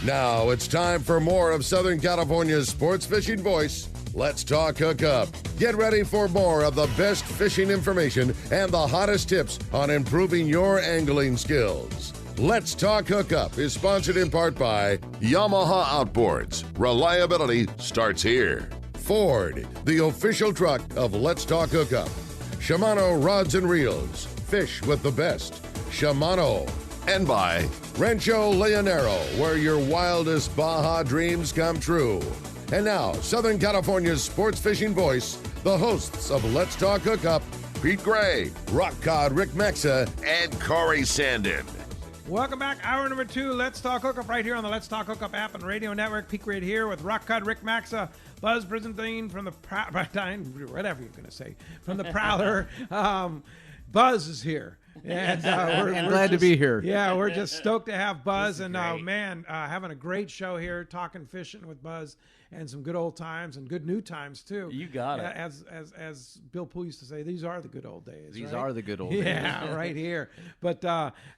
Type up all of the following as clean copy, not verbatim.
Now it's time for more of Southern California's sports fishing voice. Let's talk Hookup. Get ready for more of the best fishing information and the hottest tips on improving your angling skills. Let's Talk Hookup is sponsored in part by Yamaha Outboards. Reliability starts here. Ford, the official truck of Let's Talk Hookup. Shimano Rods and Reels. Fish with the best. Shimano. And by Rancho Leonero, where your wildest Baja dreams come true. And now, Southern California's sports fishing voice, the hosts of Let's Talk Hookup, Pete Gray, Rock Cod Rick Maxa, and Corey Sandin. Welcome back. Hour number 2, Let's Talk Hookup, right here on the Let's Talk Hookup app and radio network. Pete Gray here with Rock Cod Rick Maxa, Buzz Brizendine from the whatever you're going to say, from the Prowler. Buzz is here. And we're glad to be here. Yeah, we're just stoked to have Buzz. And having a great show here, talking fishing with Buzz, and some good old times and good new times too. You got it. As Bill Poole used to say, these are the good old days. These right? are the good old days. Yeah, right here. But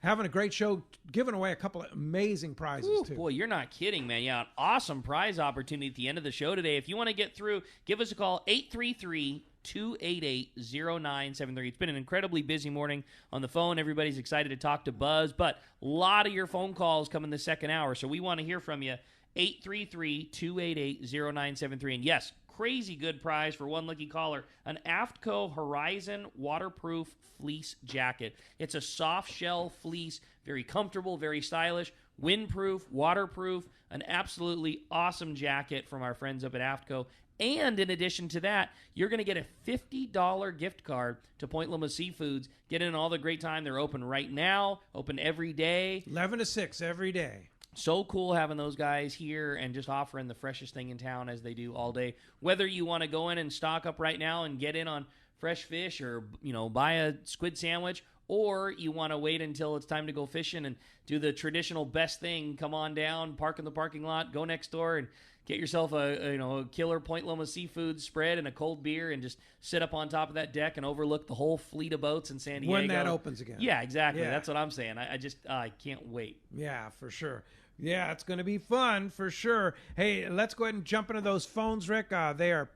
having a great show, giving away a couple of amazing prizes too. Boy, you're not kidding, man. Yeah, an awesome prize opportunity at the end of the show today. If you want to get through, give us a call, 833-288-0973. It's been an incredibly busy morning on the phone. Everybody's excited to talk to Buzz, but a lot of your phone calls come in the second hour, so we want to hear from you. 833-288-0973. And yes, crazy good prize for one lucky caller, an Aftco Horizon waterproof fleece jacket. It's a soft shell fleece, very comfortable, very stylish, windproof, waterproof, an absolutely awesome jacket from our friends up at Aftco. And in addition to that, you're going to get a $50 gift card to Point Loma Seafoods. Get in all the great time. They're open right now, open every day. 11 to 6 every day. So cool having those guys here and just offering the freshest thing in town as they do all day. Whether you want to go in and stock up right now and get in on fresh fish or, buy a squid sandwich, or you want to wait until it's time to go fishing and do the traditional best thing, come on down, park in the parking lot, go next door and get yourself a killer Point Loma Seafood spread and a cold beer and just sit up on top of that deck and overlook the whole fleet of boats in San Diego. When that opens again. Yeah, exactly. Yeah. That's what I'm saying. I can't wait. Yeah, for sure. Yeah, it's going to be fun for sure. Hey, let's go ahead and jump into those phones, Rick. They are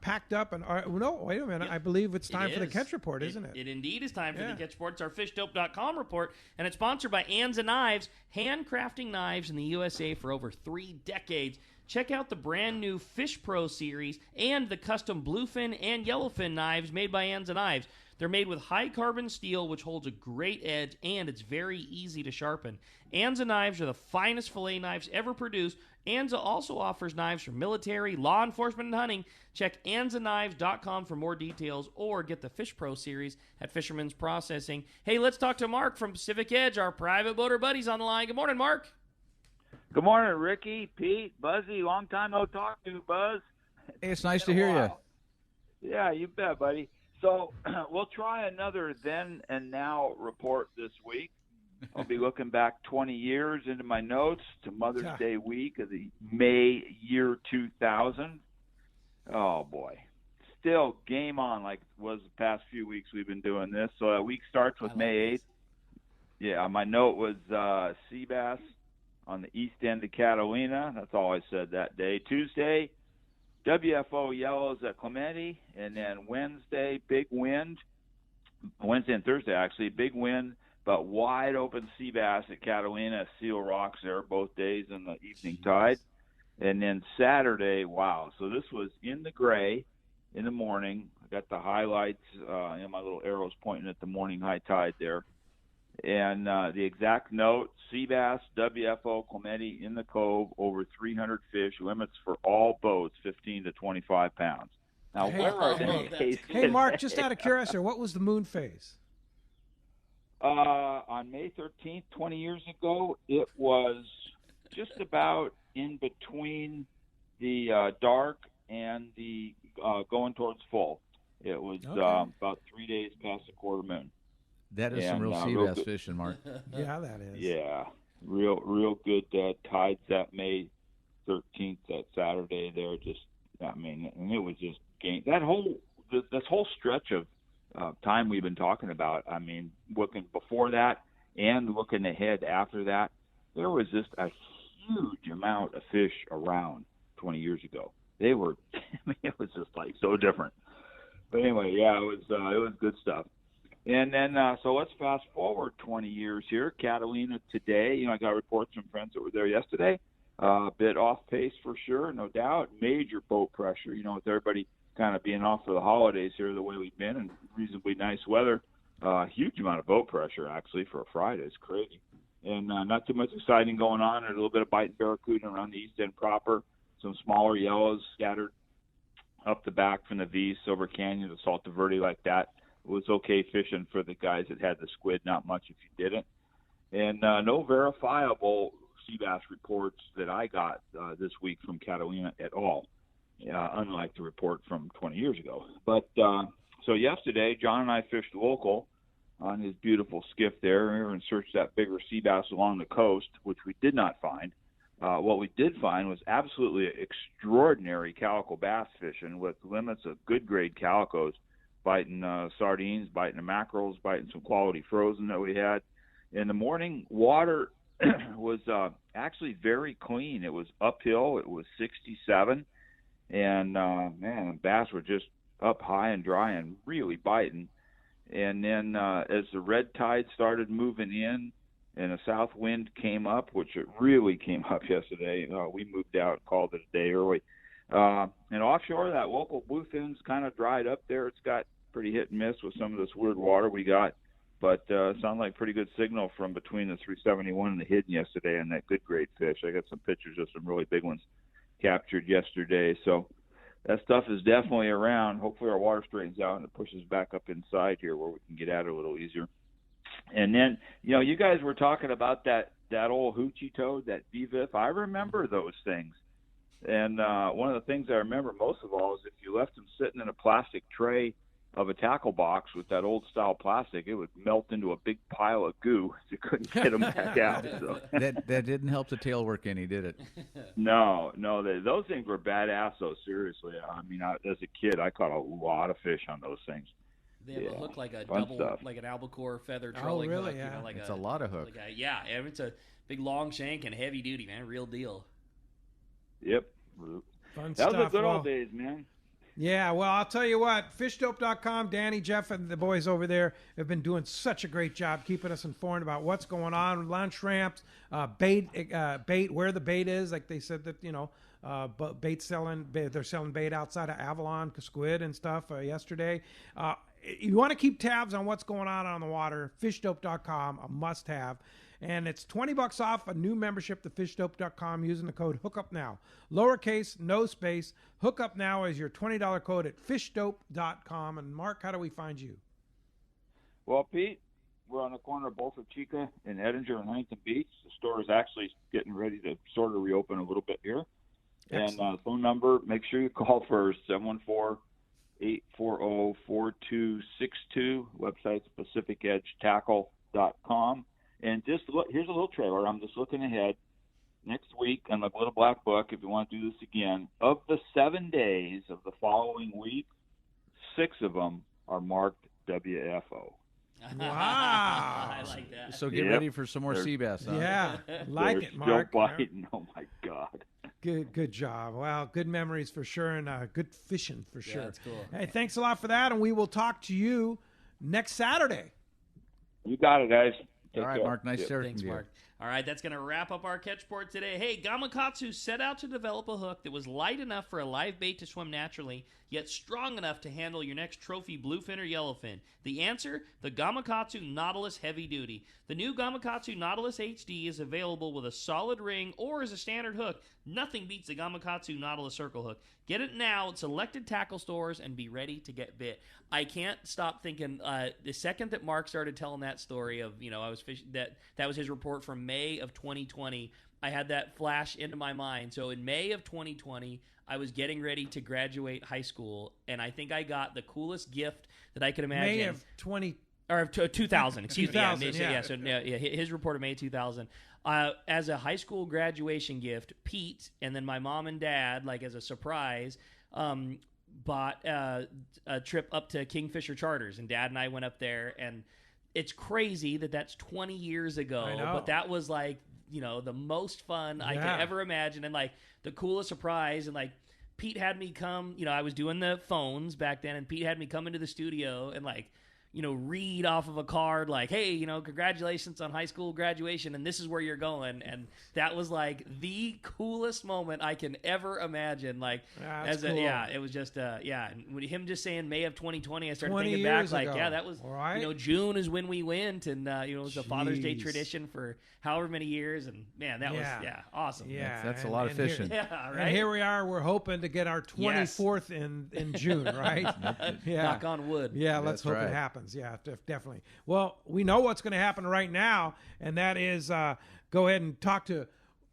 packed up. And no, wait a minute. Yep. I believe it's time for the catch report, isn't it? It indeed is time for the catch report. It's our fishdope.com report, and it's sponsored by Anza Knives, handcrafting knives in the USA for over 3 decades. Check out the brand new Fish Pro series and the custom bluefin and yellowfin knives made by Anza Knives. They're made with high carbon steel, which holds a great edge, and it's very easy to sharpen. Anza knives are the finest fillet knives ever produced. Anza also offers knives for military, law enforcement, and hunting. Check AnzaKnives.com for more details, or get the Fish Pro series at Fisherman's Processing. Hey, let's talk to Mark from Pacific Edge, our private boater buddies on the line. Good morning, Mark. Good morning, Ricky, Pete, Buzzy. Long time no talk to you, Buzz. Hey, it's nice to hear you. Yeah, you bet, buddy. So we'll try another then and now report this week. I'll be looking back 20 years into my notes to Mother's Day week of the May year 2000. Oh, boy. Still game on like it was the past few weeks we've been doing this. So that week starts with May 8th. Yeah, my note was sea bass on the east end of Catalina. That's all I said that day. Tuesday, WFO yellows at Clemente, and then Wednesday, big wind. Wednesday and Thursday, actually, big wind, but wide open sea bass at Catalina, Seal Rocks there both days in the evening tide. And then Saturday, wow. So this was in the gray in the morning. I got the highlights, and my little arrows pointing at the morning high tide there. And the exact note, sea bass, WFO, Clemente in the cove, over 300 fish, limits for all boats, 15 to 25 pounds. Now, where are they cases? Hey, Mark, just out of curiosity, what was the moon phase? On May 13th, 20 years ago, it was just about in between the dark and the going towards full. It was about 3 days past the quarter moon. That is some real sea bass fishing, Mark. Yeah, that is. Yeah, real good tides that May 13th, that Saturday there. Just, I mean, and it was just game. This whole stretch of time we've been talking about. I mean, looking before that and looking ahead after that, there was just a huge amount of fish around 20 years ago. They were, I mean, it was just like so different. But anyway, yeah, it was good stuff. And then, so let's fast forward 20 years here. Catalina today, I got reports from friends that were there yesterday. A bit off pace for sure, no doubt. Major boat pressure, with everybody kind of being off for the holidays here the way we've been, and reasonably nice weather. Huge amount of boat pressure, actually, for a Friday. It's crazy. And not too much exciting going on. There's a little bit of biting barracuda around the east end proper. Some smaller yellows scattered up the back from the V, Silver Canyon, the Salto Verde, like that. It was okay fishing for the guys that had the squid, not much if you didn't. And no verifiable sea bass reports that I got this week from Catalina at all, unlike the report from 20 years ago. But so yesterday, John and I fished local on his beautiful skiff there. We were in search of that bigger sea bass along the coast, which we did not find. What we did find was absolutely extraordinary calico bass fishing with limits of good grade calicos, biting sardines, biting the mackerels, biting some quality frozen that we had. In the morning, water was actually very clean. It was uphill. It was 67. And, man, bass were just up high and dry and really biting. And then as the red tide started moving in and a south wind came up, which it really came up yesterday, we moved out and called it a day early. And offshore, that local bluefin's kind of dried up there. It's got pretty hit and miss with some of this weird water we got. But it sounded like pretty good signal from between the 371 and the Hidden yesterday and that good grade fish. I got some pictures of some really big ones captured yesterday. So that stuff is definitely around. Hopefully our water straightens out and it pushes back up inside here where we can get at it a little easier. And then, you guys were talking about that old hoochie toad, that VVIF. I remember those things. And one of the things I remember most of all is if you left them sitting in a plastic tray of a tackle box with that old style plastic, it would melt into a big pile of goo. You couldn't get them back out. So. That didn't help the tail work any, did it? No, those things were badass though. Seriously, I mean, as a kid, I caught a lot of fish on those things. They have a hook like a double, stuff. Like an albacore feather trolling hook. Yeah. It's a lot of hook. It's a big long shank and heavy duty, man. Real deal. Yep. Fun that stuff. was the good old days, man. Yeah, well, I'll tell you what, fishdope.com, Danny, Jeff, and the boys over there have been doing such a great job keeping us informed about what's going on, lunch ramps, bait, where the bait is. Like they said that, they're selling bait outside of Avalon, squid and stuff yesterday. You want to keep tabs on what's going on the water, fishdope.com, a must-have. And it's $20 off a new membership to fishdope.com using the code HOOKUPNOW. Lowercase, no space. Hookup Now is your $20 code at fishdope.com. And Mark, how do we find you? Well, Pete, we're on the corner of Boca Chica and Edinger and Huntington Beach. The store is actually getting ready to sort of reopen a little bit here. Excellent. And phone number, make sure you call first, 714-840-4262. Website, PacificEdgeTackle.com. And just look, here's a little trailer. I'm just looking ahead. Next week on my little black book, if you want to do this again, of the 7 days of the following week, 6 of them are marked WFO. Wow. I like that. So get ready for some more sea bass, huh? Yeah, like it, Mark. Still biting. Oh, my God. Good job. Wow, good memories for sure, and good fishing for sure. Yeah, that's cool. Hey, thanks a lot for that, and we will talk to you next Saturday. You got it, guys. All right, Mark. Nice hearing Thanks, from you. Mark. All right, that's going to wrap up our catch board today. Hey, Gamakatsu set out to develop a hook that was light enough for a live bait to swim naturally, yet strong enough to handle your next trophy bluefin or yellowfin. The answer? The Gamakatsu Nautilus Heavy Duty. The new Gamakatsu Nautilus HD is available with a solid ring or as a standard hook. Nothing beats the Gamakatsu Nautilus Circle Hook. Get it now at selected tackle stores and be ready to get bit. I can't stop thinking, the second that Mark started telling that story of, I was fishing, that was his report from May of 2020, I had that flash into my mind. So in May of 2020, I was getting ready to graduate high school, and I think I got the coolest gift that I could imagine. May of 2000, excuse 2000, me. His report of May 2000. As a high school graduation gift, Pete and then my mom and dad, like as a surprise, bought a trip up to Kingfisher Charters, and Dad and I went up there, and it's crazy that that's 20 years ago, I know. but that was like the most fun I could ever imagine, and like the coolest surprise. And like Pete had me come, I was doing the phones back then, and Pete had me come into the studio and like, read off of a card like, hey, congratulations on high school graduation, and this is where you're going. And that was like the coolest moment I can ever imagine. Like, cool. It was just, And with him just saying May of 2020, I started thinking back, like, that was, right. June is when we went, and it was a Father's Day tradition for however many years, and man, that was awesome. Yeah, that's a lot of fishing. Right. And here we are. We're hoping to get our 24th in June, right? Knock on wood. Yeah, let's hope it happens. Yeah, definitely. Well, we know what's going to happen right now, and that is go ahead and talk to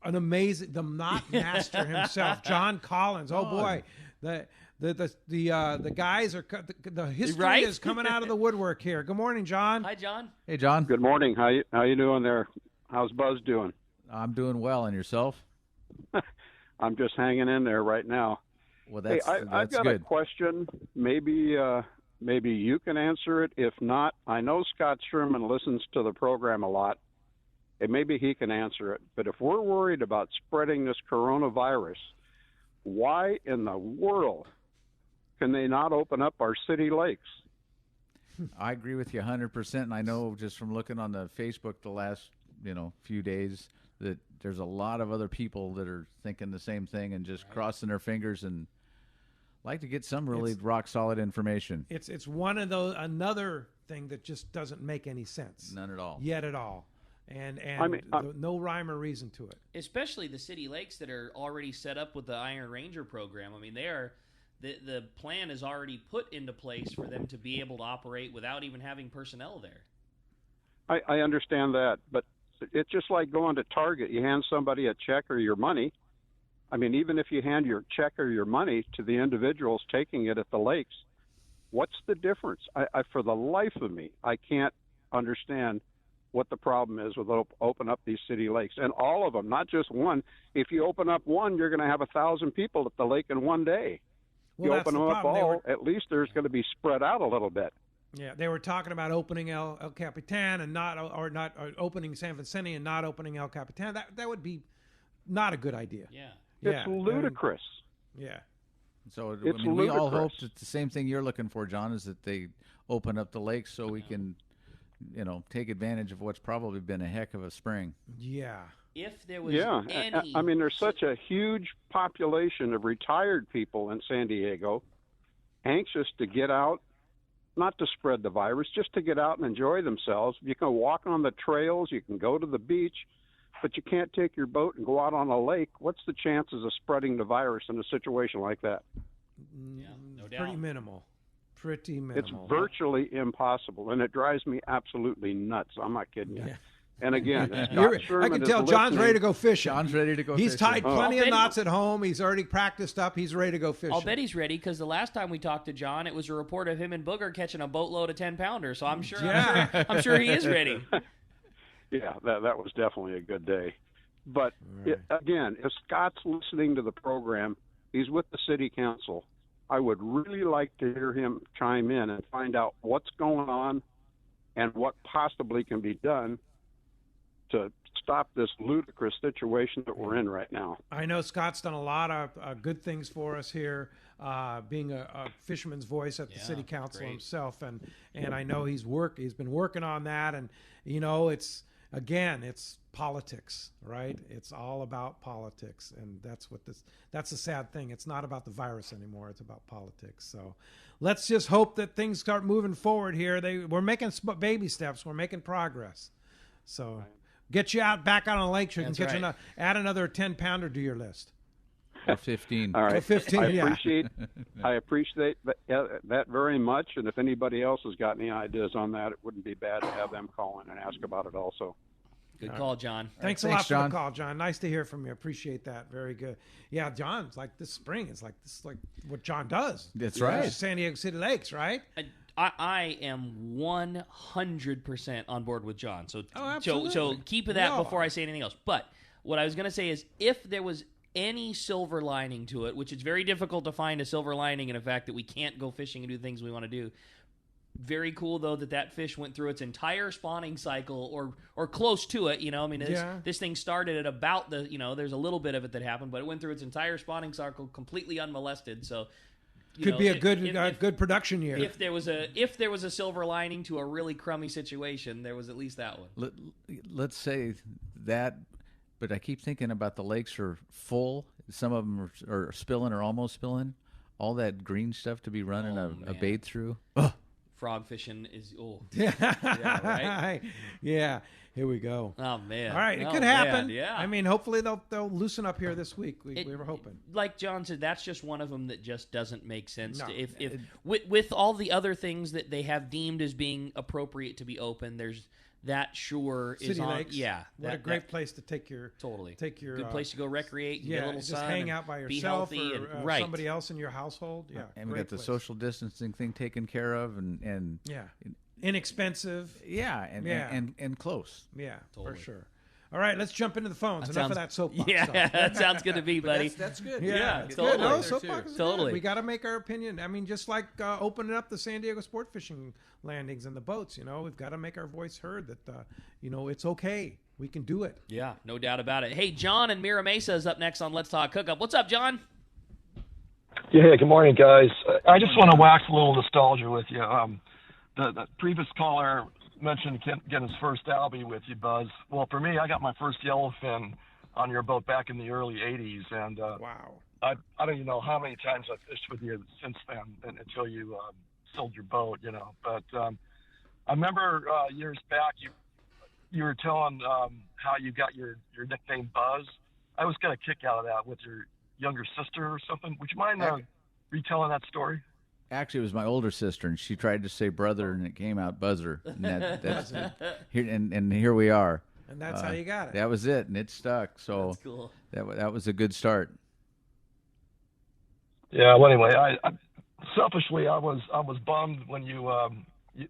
the knot master himself, John Collins. Oh boy, the guys are the history is coming out of the woodwork here. Good morning, John. Hi, John. Hey, John. Good morning. How you doing there? How's Buzz doing? I'm doing well, and yourself? I'm just hanging in there right now. Well, that's I've got good. a question. Maybe you can answer it. If not, I know Scott Sherman listens to the program a lot, and maybe he can answer it. But if we're worried about spreading this coronavirus, why in the world can they not open up our city lakes? I agree with you 100%, and I know just from looking on the Facebook the last few days that there's a lot of other people that are thinking the same thing and just crossing their fingers and like to get some really rock solid information. It's one of those, another thing that just doesn't make any sense. None at all. Yet at all. And no rhyme or reason to it. Especially the city lakes that are already set up with the Iron Ranger program. I mean, they are the plan is already put into place for them to be able to operate without even having personnel there. I understand that, but it's just like going to Target. You hand somebody a check or your money. I mean, even if you hand your check or your money to the individuals taking it at the lakes, what's the difference? I for the life of me, I can't understand what the problem is with open up these city lakes. And all of them, not just one. If you open up one, you're going to have 1,000 people at the lake in one day. Well, you open them up all, at least there's going to be spread out a little bit. Yeah, they were talking about opening El Capitan and not opening San Vicente and not opening El Capitan. That would be not a good idea. Yeah. It's ludicrous. Yeah. So we all hope that the same thing you're looking for, John, is that they open up the lakes so we can, take advantage of what's probably been a heck of a spring. Yeah. If there was any... I mean, there's such a huge population of retired people in San Diego anxious to get out, not to spread the virus, just to get out and enjoy themselves. You can walk on the trails, you can go to the beach, but you can't take your boat and go out on a lake. What's the chances of spreading the virus in a situation like that? Yeah, no doubt. Pretty minimal. It's virtually impossible, and it drives me absolutely nuts. I'm not kidding you. Yeah. And again, I can tell John's ready to go fishing. John's ready to go He's fishing. Tied plenty of knots at home. He's already practiced up. He's ready to go fishing. I'll bet he's ready because the last time we talked to John, it was a report of him and Booger catching a boatload of 10-pounders. So I'm sure he is ready. Yeah, that was definitely a good day. But again, if Scott's listening to the program, he's with the city council. I would really like to hear him chime in and find out what's going on and what possibly can be done to stop this ludicrous situation that we're in right now. I know Scott's done a lot of good things for us here, being a fisherman's voice at the city council himself, and I know he's been working on that, and it's politics, right? It's all about politics, and that's the sad thing. It's not about the virus anymore. It's about politics. So let's just hope that things start moving forward here. We're making baby steps. We're making progress. So get you back out on the lake so you can add another 10-pounder to your list. Or 15. All right. Or 15, I appreciate that very much, and if anybody else has got any ideas on that, it wouldn't be bad to have them call in and ask about it also. Good call, John. Thanks a lot for the call, John. Nice to hear from you. Appreciate that. Very good. Yeah, John's like this spring. It's like what John does. That's right. San Diego City Lakes, right? I am 100% on board with John. So absolutely. Keep that before I say anything else. But what I was going to say is if there was any silver lining to it, which it's very difficult to find a silver lining in the fact that we can't go fishing and do things we want to do, Very cool, though, that fish went through its entire spawning cycle or close to it. I mean, this thing started at about there's a little bit of it that happened, but it went through its entire spawning cycle completely unmolested. So could be a good production year. If there was a silver lining to a really crummy situation, there was at least that one. Let's say that, but I keep thinking about the lakes are full. Some of them are spilling or almost spilling. All that green stuff to be running a bait through. Ugh. Frog fishing is yeah, right. Yeah, here we go. Oh man! All right, it could happen. Man, yeah, I mean, hopefully they'll loosen up here this week. We were hoping. Like John said, that's just one of them that just doesn't make sense. No. If with all the other things that they have deemed as being appropriate to be open, there's that shore City is on. Lakes. Yeah, what a great place to take your good place to go recreate. And yeah, get a little just sun hang out by be yourself healthy or right. somebody else in your household. Yeah, and we got the social distancing thing taken care of, and inexpensive. Yeah, and close. Yeah, totally. for sure. All right, let's jump into the phones. Enough of that soapbox stuff. That sounds good to me, buddy. That's good. Yeah, it's totally. good. No, soapbox is totally. good. We got to make our opinion. I mean, just like opening up the San Diego sport fishing landings and the boats, we've got to make our voice heard that, it's okay. We can do it. Yeah, no doubt about it. Hey, John in Mira Mesa is up next on Let's Talk Hookup. What's up, John? Yeah, good morning, guys. I just want to wax a little nostalgia with you. The previous caller mentioned getting his first albie with you, Buzz. Well, for me, I got my first yellowfin on your boat back in the early 80s. And wow. I don't even know how many times I've fished with you since then until you sold your boat, But I remember years back you were telling how you got your nickname Buzz. I always got a kick out of that with your younger sister or something. Would you mind retelling that story? Actually, it was my older sister, and she tried to say brother, and it came out buzzer. And that's here, and here we are. And that's how you got it. That was it, and it stuck. So that's cool. That was a good start. Yeah. Well, anyway, I selfishly I was bummed when you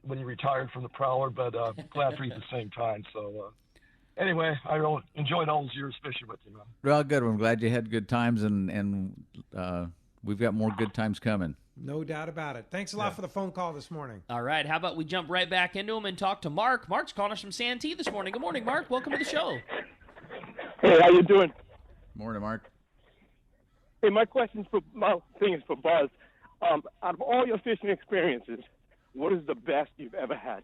retired from the Prowler, but glad for you at the same time. So anyway, I really enjoyed all those years fishing with you, man. Well, good. I'm glad you had good times, and we've got more good times coming. No doubt about it. Thanks a lot for the phone call this morning. All right. How about we jump right back into him and talk to Mark? Mark's calling us from Santee this morning. Good morning, Mark. Welcome to the show. Hey, how you doing? Morning, Mark. Hey, my thing is for Buzz. Out of all your fishing experiences, what is the best you've ever had?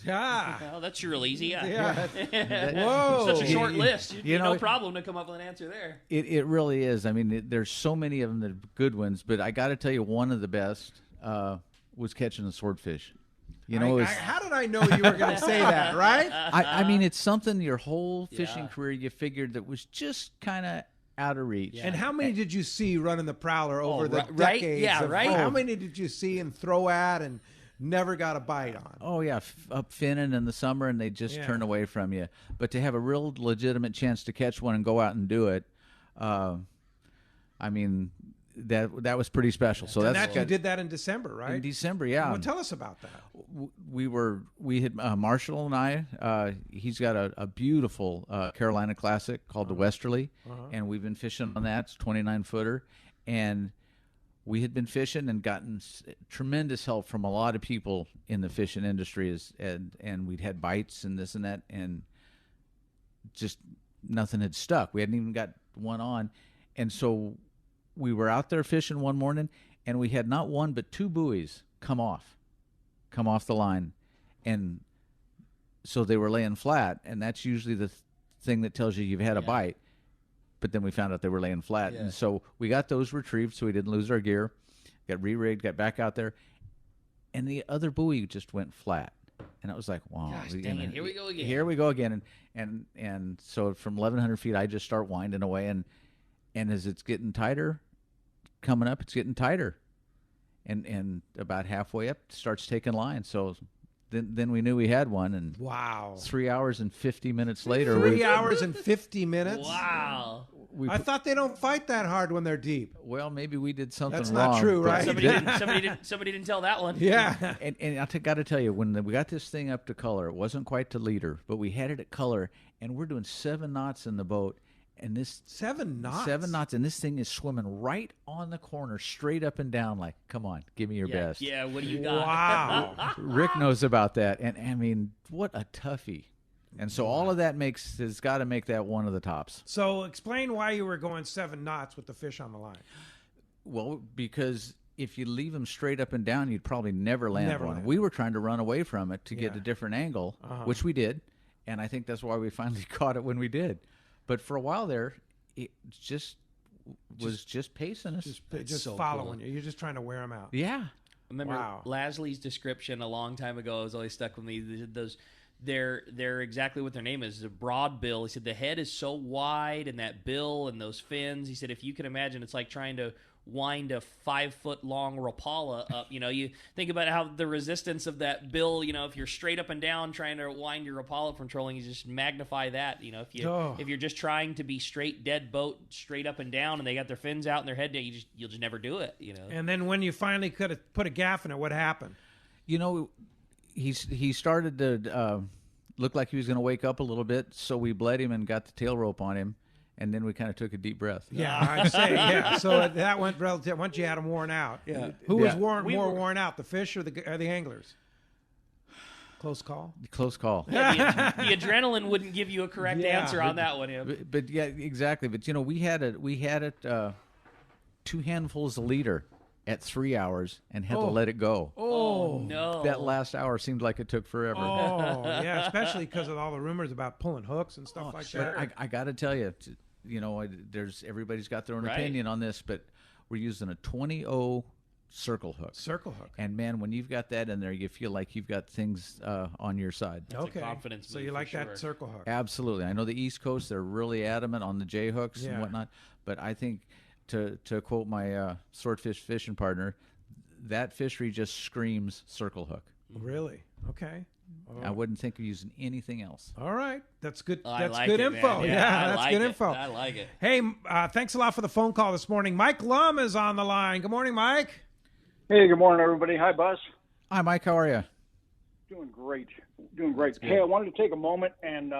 Well, that's real easy. Yeah. Whoa. Such a short list. No problem to come up with an answer there. It really is. I mean, there's so many of them that are good ones, but I got to tell you, one of the best was catching a swordfish. How did I know you were going to say that, right? I mean, it's something your whole fishing career you figured that was just kind of out of reach. Yeah. And how many did you see running the Prowler over the decades? Yeah, right. How many did you see and throw at and never got a bite on? Oh, yeah, up finning in the summer, and they just turn away from you. But to have a real legitimate chance to catch one and go out and do it, I mean, that was pretty special. So you did that in December, right? In December, yeah. Well, tell us about that. We had Marshall and I. He's got a beautiful Carolina Classic called the Westerly, and we've been fishing on that. It's 29-footer, and we had been fishing and gotten tremendous help from a lot of people in the fishing industry, and we'd had bites and this and that, and just nothing had stuck. We hadn't even got one on, and so we were out there fishing one morning, and we had not one but two buoys come off the line, and so they were laying flat, and that's usually the thing that tells you you've had a bite. But then we found out they were laying flat. Yeah. And so we got those retrieved so we didn't lose our gear, got re-rigged, got back out there, and the other buoy just went flat. And I was like, wow. Gosh, dang it. Here we go again. Here we go again. And so from 1,100 feet, I just start winding away. And as it's getting tighter, coming up, it's getting tighter. And about halfway up, it starts taking line. So then we knew we had one, and wow, 3 hours and 50 minutes later. 3 hours and 50 minutes. Wow. I thought they don't fight that hard when they're deep. Well, maybe we did something wrong. That's not true, right? Somebody didn't tell that one. Yeah. And I got to tell you, when we got this thing up to color, it wasn't quite to leader, but we had it at color, and we're doing 7 knots in the boat, And this 7 knots. 7 knots, and this thing is swimming right on the corner, straight up and down. Like, come on, give me your best. Yeah, what do you got? Wow. Rick knows about that, and I mean, what a toughie. And so all of that has got to make that one of the tops. So explain why you were going 7 knots with the fish on the line. Well, because if you leave them straight up and down, you'd probably never land one. We were trying to run away from it to get a different angle, which we did, and I think that's why we finally caught it when we did. But for a while there, it was just pacing us. Just so following you. You're just trying to wear them out. Yeah. I remember Lasley's description a long time ago has always stuck with me. They're exactly what their name is, a broad bill. He said the head is so wide and that bill and those fins. He said if you can imagine, it's like trying to wind a 5-foot-long Rapala up. You think about how the resistance of that bill, if you're straight up and down trying to wind your Rapala from trolling, you just magnify that. If you're just trying to be straight dead boat, straight up and down, and they got their fins out and their head down, you'll just never do it. And then when you finally could have put a gaff in it, what happened? He started to look like he was going to wake up a little bit, so we bled him and got the tail rope on him. And then we kind of took a deep breath. Yeah, I'd say, yeah. So that went relative. Once you had them worn out. Yeah. Who was more worn out, the fish or the anglers? Close call? Close call. Yeah, the adrenaline wouldn't give you a correct answer on that one. But yeah, exactly. But, we had it 2 handfuls a leader at 3 hours and had to let it go. Oh, no. That last hour seemed like it took forever. Oh, yeah, especially because of all the rumors about pulling hooks and stuff like that. But I got to tell you, everybody's got their own opinion on this, but we're using a 20-0 circle hook. Circle hook. And, man, when you've got that in there, you feel like you've got things on your side. That's a confidence so you like that circle hook. Absolutely. I know the East Coast, they're really adamant on the J hooks and whatnot, but I think, to quote my swordfish fishing partner, that fishery just screams circle hook. Really? Okay. I wouldn't think of using anything else. All right. That's good. That's like good it, info. Man. Yeah, that's good info. I like it. Hey, thanks a lot for the phone call this morning. Mike Lum is on the line. Good morning, Mike. Hey, good morning, everybody. Hi, Buzz. Hi, Mike. How are you? Doing great. Hey, I wanted to take a moment and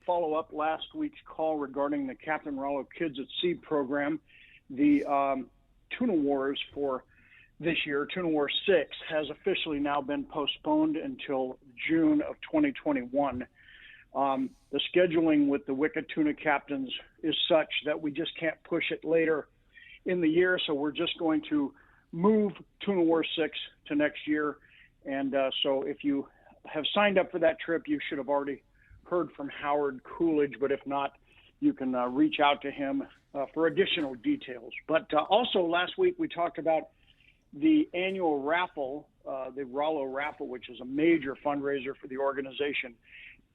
follow up last week's call regarding the Captain Rollo Kids at Sea program. The Tuna Wars for this year, Tuna Wars 6, has officially now been postponed until June of 2021. The scheduling with the Wicked Tuna captains is such that we just can't push it later in the year, so we're just going to move Tuna Wars 6 to next year. And so if you have signed up for that trip, you should have already heard from Howard Coolidge, but if not, you can reach out to him for additional details. But also last week we talked about the annual raffle, the Rollo raffle, which is a major fundraiser for the organization.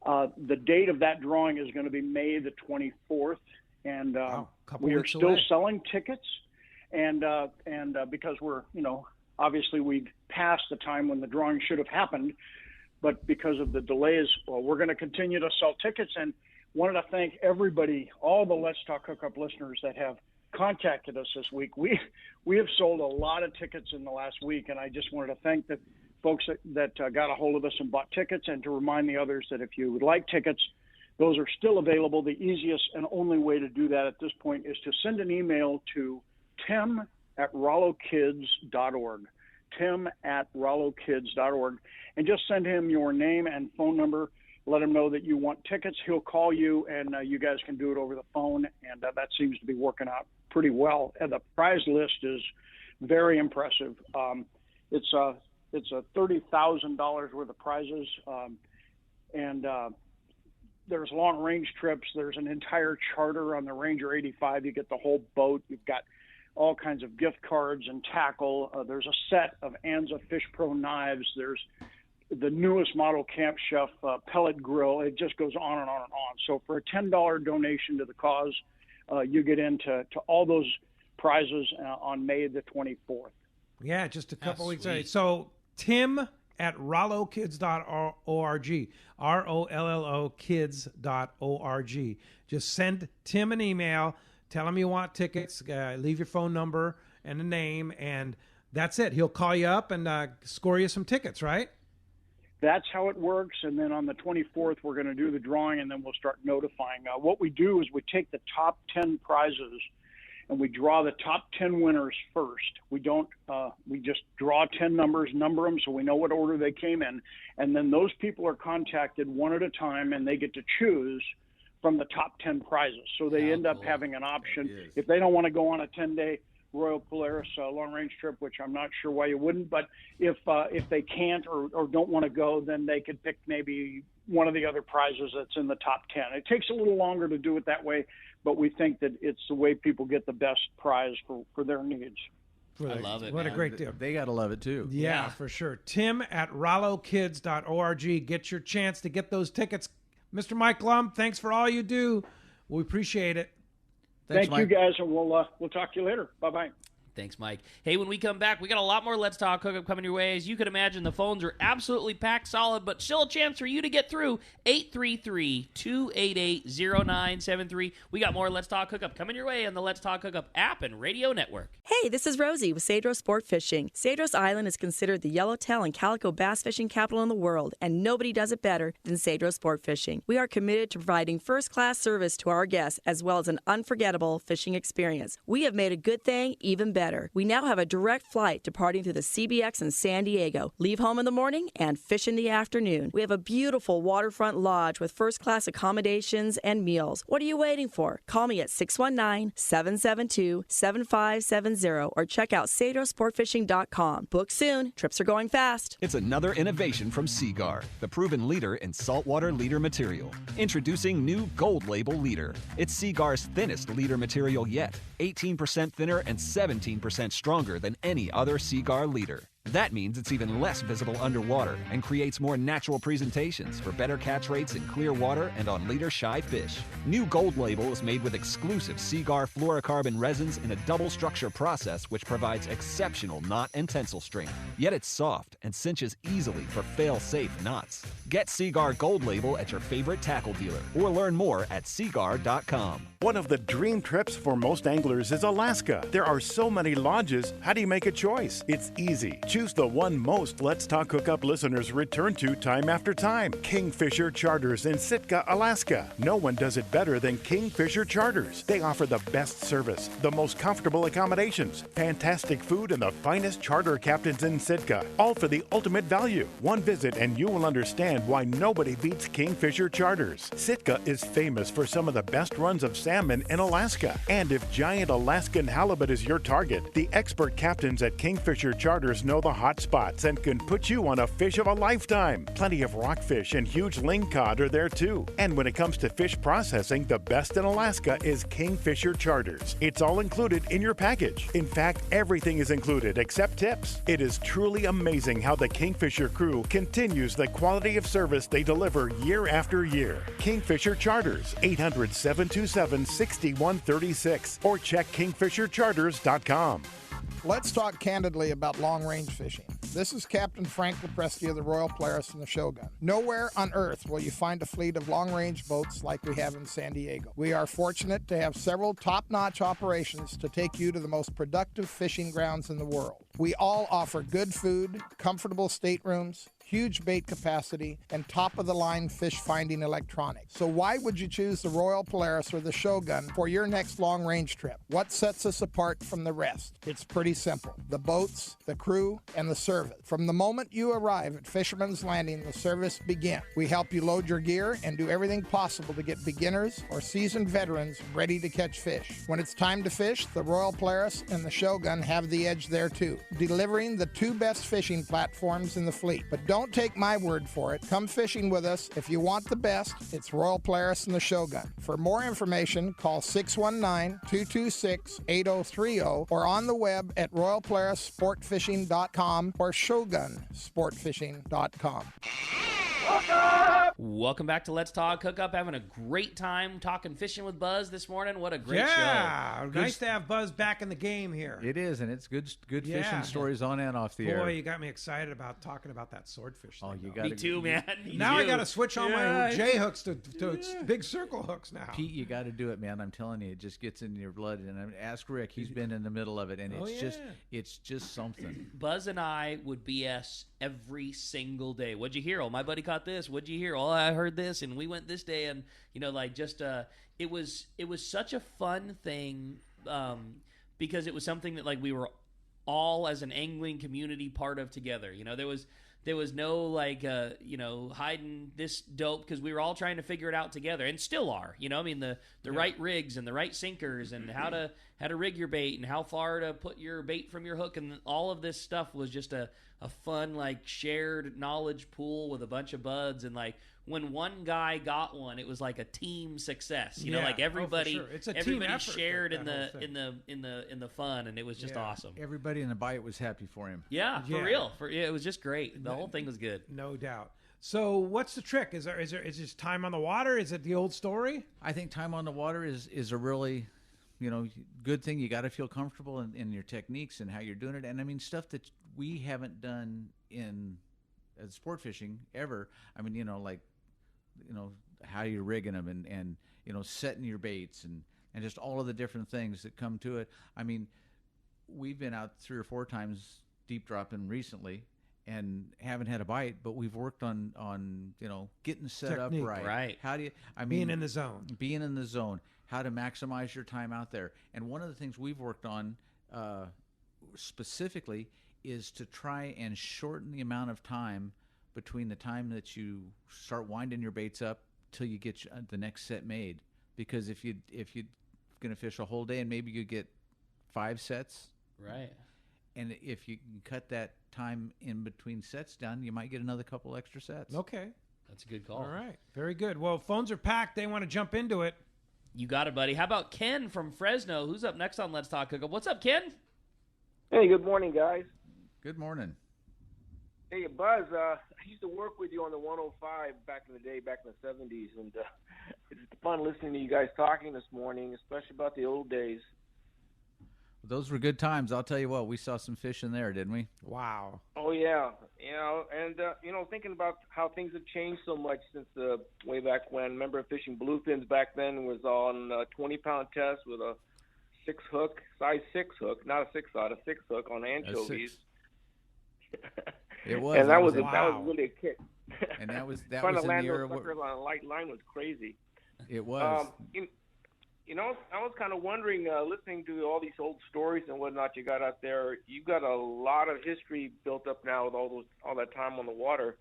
The date of that drawing is going to be May the 24th, and we are still selling tickets. And because we're, obviously we passed the time when the drawing should have happened, but because of the delays, we're going to continue to sell tickets. And wanted to thank everybody, all the Let's Talk Hookup listeners that have contacted us this week. We have sold a lot of tickets in the last week, and I just wanted to thank the folks that got a hold of us and bought tickets, and to remind the others that if you would like tickets, those are still available. The easiest and only way to do that at this point is to send an email to tim@rollokids.org, tim@rollokids.org, and just send him your name and phone number. Let him know that you want tickets. He'll call you, and you guys can do it over the phone, and that seems to be working out pretty well. And the prize list is very impressive. It's a $30,000 worth of prizes, and there's long-range trips. There's an entire charter on the Ranger 85. You get the whole boat. You've got all kinds of gift cards and tackle. There's a set of Anza Fish Pro knives. There's the newest model Camp Chef pellet grill. It just goes on and on and on. So for a $10 donation to the cause, you get into all those prizes on May the 24th. Yeah, just a couple weeks later. So tim@rollokids.org, ROLLO kids.org. Just send Tim an email. Tell him you want tickets. Leave your phone number and a name, and that's it. He'll call you up and score you some tickets, right? that's how it works. And then on the 24th, we're going to do the drawing, and then we'll start notifying. What we do is we take the top 10 prizes, and we draw the top 10 winners first. We don't, we just draw 10 numbers, number them so we know what order they came in. And then those people are contacted one at a time, and they get to choose from the top 10 prizes. So they end up having an option. If they don't want to go on a 10-day Royal Polaris long-range trip, which I'm not sure why you wouldn't, but if they can't or don't want to go, then they could pick maybe one of the other prizes that's in the top 10. It takes a little longer to do it that way, but we think that it's the way people get the best prize for their needs. I love it. What man. a great deal. They got to love it, too. Yeah, for sure. Tim at RolloKids.org. Get your chance to get those tickets. Mr. Mike Lum, thanks for all you do. We appreciate it. Thank you, guys, and we'll talk to you later. Bye-bye. Thanks, Mike. Hey, when we come back, we got a lot more Let's Talk Hookup coming your way. As you can imagine, the phones are absolutely packed solid, but still a chance for you to get through. 833-288-0973. We got more Let's Talk Hookup coming your way on the Let's Talk Hookup app and radio network. Hey, this is Rosie with Cedros Sport Fishing. Cedros Island is considered the yellowtail and calico bass fishing capital in the world, and nobody does it better than Cedros Sport Fishing. We are committed to providing first-class service to our guests as well as an unforgettable fishing experience. We have made a good thing even better. We now have a direct flight departing to the CBX in San Diego. Leave home in the morning and fish in the afternoon. We have a beautiful waterfront lodge with first-class accommodations and meals. What are you waiting for? Call me at 619-772-7570 or check out cedrosportfishing.com. Book soon. Trips are going fast. It's another innovation from Seaguar, the proven leader in saltwater leader material. Introducing new Gold Label Leader. It's Seaguar's thinnest leader material yet. 18% thinner and 17% stronger than any other Seaguar leader. That means it's even less visible underwater and creates more natural presentations for better catch rates in clear water and on leader-shy fish. New Gold Label is made with exclusive Seaguar fluorocarbon resins in a double structure process which provides exceptional knot and tensile strength. Yet it's soft and cinches easily for fail-safe knots. Get Seaguar Gold Label at your favorite tackle dealer or learn more at seaguar.com. One of the dream trips for most anglers is Alaska. There are so many lodges. How do you make a choice? It's easy. Choose the one most Let's Talk Hookup listeners return to time after time. Kingfisher Charters in Sitka, Alaska. No one does it better than Kingfisher Charters. They offer the best service, the most comfortable accommodations, fantastic food, and the finest charter captains in Sitka. All for the ultimate value. One visit and you will understand why nobody beats Kingfisher Charters. Sitka is famous for some of the best runs of salmon in Alaska. And if giant Alaskan halibut is your target, the expert captains at Kingfisher Charters know the hot spots and can put you on a fish of a lifetime. Plenty of rockfish and huge lingcod are there too. And when it comes to fish processing, the best in Alaska is Kingfisher Charters. It's all included in your package. In fact, everything is included except tips. It is truly amazing how the Kingfisher crew continues the quality of service they deliver year after year. Kingfisher Charters, 800-727-6136 or check kingfishercharters.com. Let's talk candidly about long-range fishing. This is Captain Frank Lepresti of the Royal Polaris and the Shogun. Nowhere on Earth will you find a fleet of long-range boats like we have in San Diego. We are fortunate to have several top-notch operations to take you to the most productive fishing grounds in the world. We all offer good food, comfortable staterooms, huge bait capacity, and top-of-the-line fish-finding electronics. So why would you choose the Royal Polaris or the Shogun for your next long-range trip? What sets us apart from the rest? It's pretty simple. The boats, the crew, and the service. From the moment you arrive at Fisherman's Landing, the service begins. We help you load your gear and do everything possible to get beginners or seasoned veterans ready to catch fish. When it's time to fish, the Royal Polaris and the Shogun have the edge there too, delivering the two best fishing platforms in the fleet. But don't take my word for it. Come fishing with us. If you want the best, it's Royal Polaris and the Shogun. For more information, call 619-226-8030 or on the web at royalpolarissportfishing.com or shogunsportfishing.com. Welcome back to Let's Talk Hookup. Having a great time talking fishing with Buzz this morning. What a great show. Yeah, nice to have Buzz back in the game here. It is, and it's good fishing stories on and off the air. Boy, you got me excited about talking about that swordfish thing. Oh, you though. got Me too, man. Me Now too. I got to switch all my J hooks to big circle hooks now. Pete, you got to do it, man. I'm telling you, it just gets in your blood. And ask Rick; he's been in the middle of it, and it's just something. Buzz and I would BS every single day. What'd you hear? Oh, my buddy caught this. What'd you hear? Oh, I heard this, and we went this day, and it was such a fun thing because it was something that we were all as an angling community part of together. There was no hiding this dope because we were all trying to figure it out together and still are. The right rigs and the right sinkers and how to rig your bait and how far to put your bait from your hook, and all of this stuff was just a fun shared knowledge pool with a bunch of buds. And when one guy got one, it was like a team success. Everybody, for sure. It's a everybody team effort, shared in that the fun, and it was just awesome. Everybody in the bite was happy for him. Yeah, for real. It was just great. The whole thing was good. No doubt. So what's the trick? Is just time on the water? Is it the old story? I think time on the water is a really good thing. You got to feel comfortable in your techniques and how you're doing it. And I mean, stuff that we haven't done in sport fishing ever. I mean, how you're rigging them and setting your baits and just all of the different things that come to it. I mean, we've been out 3 or 4 times deep dropping recently and haven't had a bite, but we've worked on getting set Technique. up right. Right. How do you? Being in the zone. Being in the zone. How to maximize your time out there. And one of the things we've worked on specifically is to try and shorten the amount of time between the time that you start winding your baits up till you get the next set made. Because if you're going to fish a whole day and maybe you get 5 sets, right? And if you can cut that time in between sets down, you might get another couple extra sets. Okay, that's a good call. All right, very good. Well, phones are packed. They want to jump into it. You got it, buddy. How about Ken from Fresno? Who's up next on Let's Talk Hookup? What's up, Ken? Hey, good morning, guys. Good morning. Hey, Buzz, I used to work with you on the 105 back in the day, back in the 70s, and it's fun listening to you guys talking this morning, especially about the old days. Those were good times. I'll tell you what, we saw some fish in there, didn't we? Wow. Oh, yeah. And thinking about how things have changed so much since way back when. Remember fishing bluefins back then was on a 20-pound test with a 6 hook, size 6 hook, not a 6-aught, a 6 hook on anchovies. It was. And that was really a kick. And that was trying to in land the those era suckers on a light line was crazy. It was. I was kind of wondering, listening to all these old stories and whatnot you got out there. You've got a lot of history built up now with all that time on the water,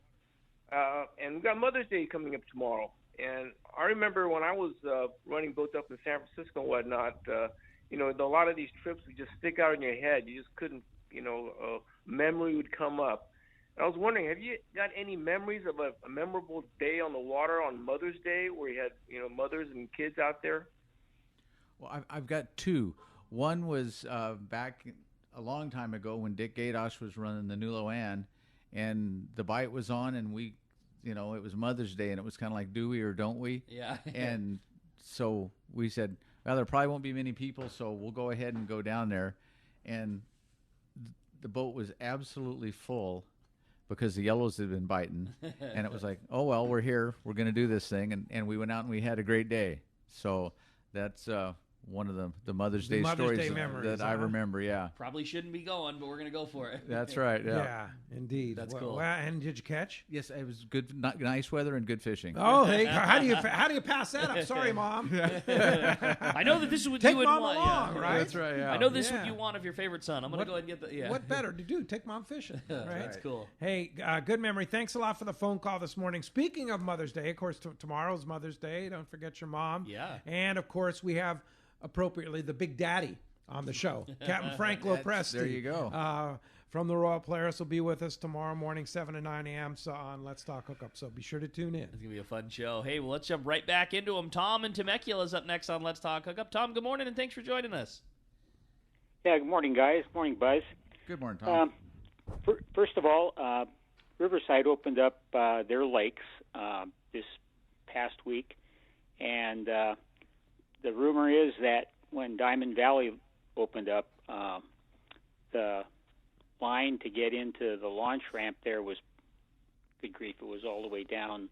and we've got Mother's Day coming up tomorrow. And I remember when I was running boats up in San Francisco and whatnot. A lot of these trips would just stick out in your head. You just couldn't, a memory would come up. And I was wondering, have you got any memories of a memorable day on the water on Mother's Day where you had, mothers and kids out there? Well, I've got 2. One was back a long time ago when Dick Gadosh was running the Nulo Ann, and the bite was on, and we, it was Mother's Day, and it was kind of like, do we or don't we? Yeah. And so we said, well, there probably won't be many people, so we'll go ahead and go down there. And the boat was absolutely full because the yellows had been biting. And it was like, oh, well, we're here. We're going to do this thing. And we went out and we had a great day. So that's one of the Mother's Day stories that I remember, yeah. Probably shouldn't be going, but we're going to go for it. That's right, yeah. Yeah, indeed. That's cool. Well, and did you catch? Yes, it was good, nice weather and good fishing. Oh, hey, how do you pass that up? Sorry, Mom. I know that this is what Take you would Mom want. along, right? That's right, yeah. I know this is what you want of your favorite son. I'm going to go ahead and get the, What better to do? Take Mom fishing, right? That's cool. Hey, good memory. Thanks a lot for the phone call this morning. Speaking of Mother's Day, of course, tomorrow's Mother's Day. Don't forget your mom. Yeah. And, of course, we have appropriately the Big Daddy on the show, Captain Frank Lopresti. There you go. From the Royal Polaris will be with us tomorrow morning, 7 to 9 a.m. So on Let's Talk Hookup. So be sure to tune in. It's going to be a fun show. Hey, well, let's jump right back into them. Tom in Temecula is up next on Let's Talk Hookup. Tom, good morning, and thanks for joining us. Yeah, good morning, guys. Morning, Buzz. Good morning, Tom. First of all, Riverside opened up their lakes this past week, and the rumor is that when Diamond Valley opened up, the line to get into the launch ramp there was, good grief, it was all the way down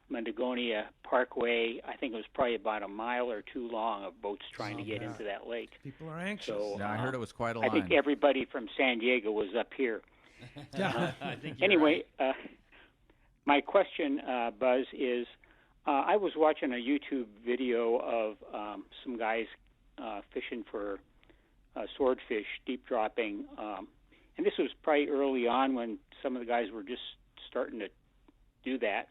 Montagonia Parkway. I think it was probably about a mile or two long of boats trying to get into that lake. People are anxious. So, Yeah, I heard it was quite a line. I think everybody from San Diego was up here. I think you're Anyway, my question, Buzz, is I was watching a YouTube video of some guys fishing for swordfish, deep dropping, and this was probably early on when some of the guys were just starting to do that,